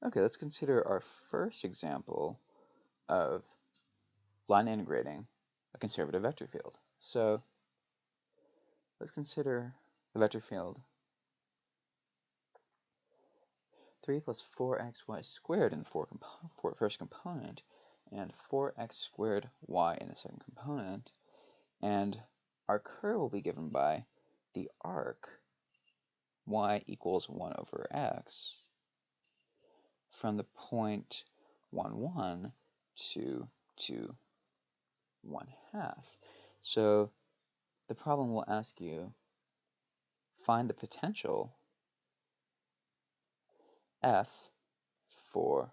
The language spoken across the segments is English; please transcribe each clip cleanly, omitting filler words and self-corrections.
Okay, let's consider our first example of line integrating a conservative vector field. So let's consider the vector field 3 plus 4xy squared in the first component and 4x squared y in the second component. And our curve will be given by the arc y equals 1 over x from the point 1, 1 to 2, 1/2. So the problem will ask you, find the potential f for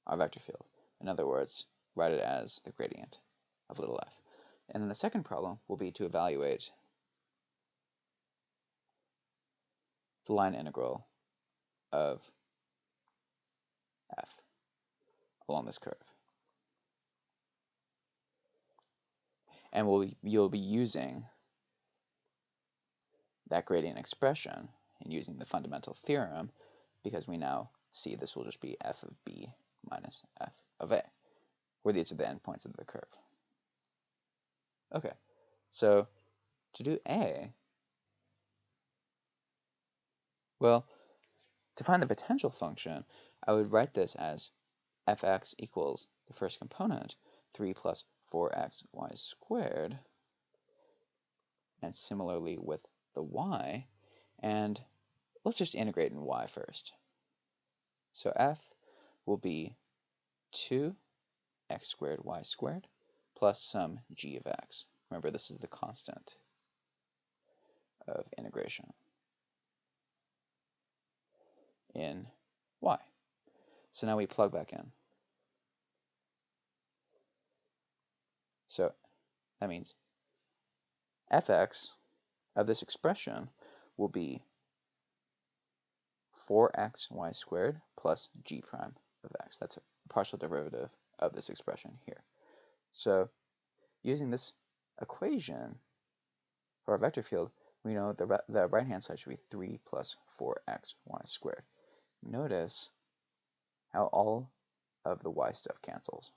our vector field. In other words, write it as the gradient of little f. And then the second problem will be to evaluate the line integral of f along this curve. And you'll be using that gradient expression and using the fundamental theorem, because we now see this will just be f of b minus f of a, where these are the endpoints of the curve. Okay, so to do a, well, to find the potential function, I would write this as fx equals the first component, 3 plus 4xy squared, and similarly with the y, and let's just integrate in y first. So f will be 2x squared y squared plus some g of x. Remember, this is the constant of integration in y. So now we plug back in. So that means fx of this expression will be 4xy squared plus g prime of x. That's a partial derivative of this expression here. So using this equation for our vector field, we know the right-hand side should be 3 plus 4xy squared. Notice how all of the y stuff cancels.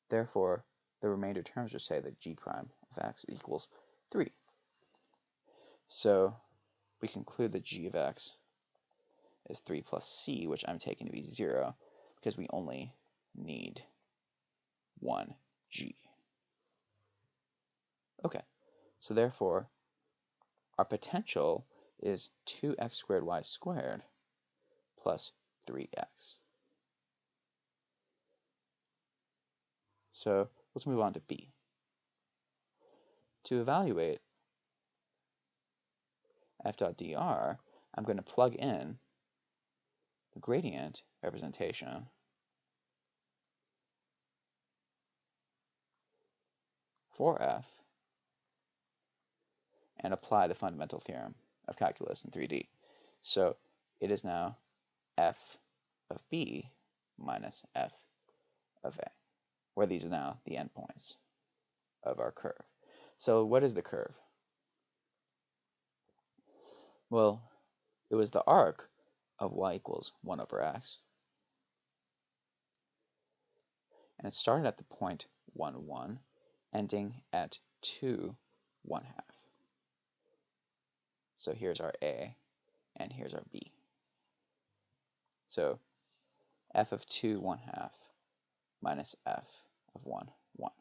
Therefore, the remainder terms just say that g prime of x equals 3. So we conclude that g of x is 3 plus c, which I'm taking to be 0, because we only need 1 g. Okay, so therefore, our potential is 2x squared y squared plus 3x. So let's move on to b. To evaluate f dot dr, I'm going to plug in the gradient representation for f and apply the fundamental theorem of calculus in 3D. So it is now f of b minus f of a, where these are now the endpoints of our curve. So what is the curve? Well, it was the arc of y equals 1 over x, and it started at the point 1, 1, ending at 2, 1/2. So here's our a, and here's our b. So f of 2, 1/2 minus f of 1, 1.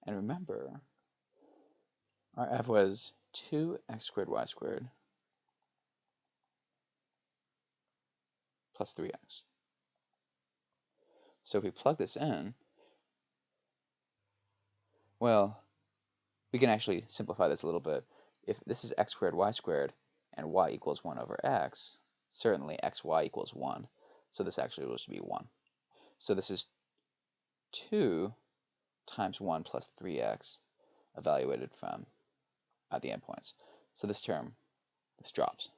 And remember, our f was 2x squared y squared plus 3x. So if we plug this in, well, we can actually simplify this a little bit. If this is x squared y squared and y equals 1 over x, certainly xy equals 1. So this actually will just be 1. So this is 2 times 1 plus 3x evaluated from the endpoints. So this term, this drops.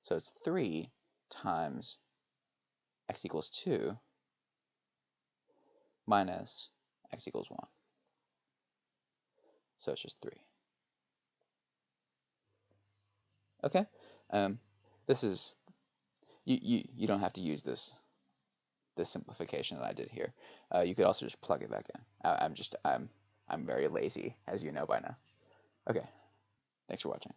So it's 3 times x equals 2 minus x equals 1. So it's just 3. Okay, this is you don't have to use this simplification that I did here. You could also just plug it back in. I'm very lazy, as you know by now. Okay, thanks for watching.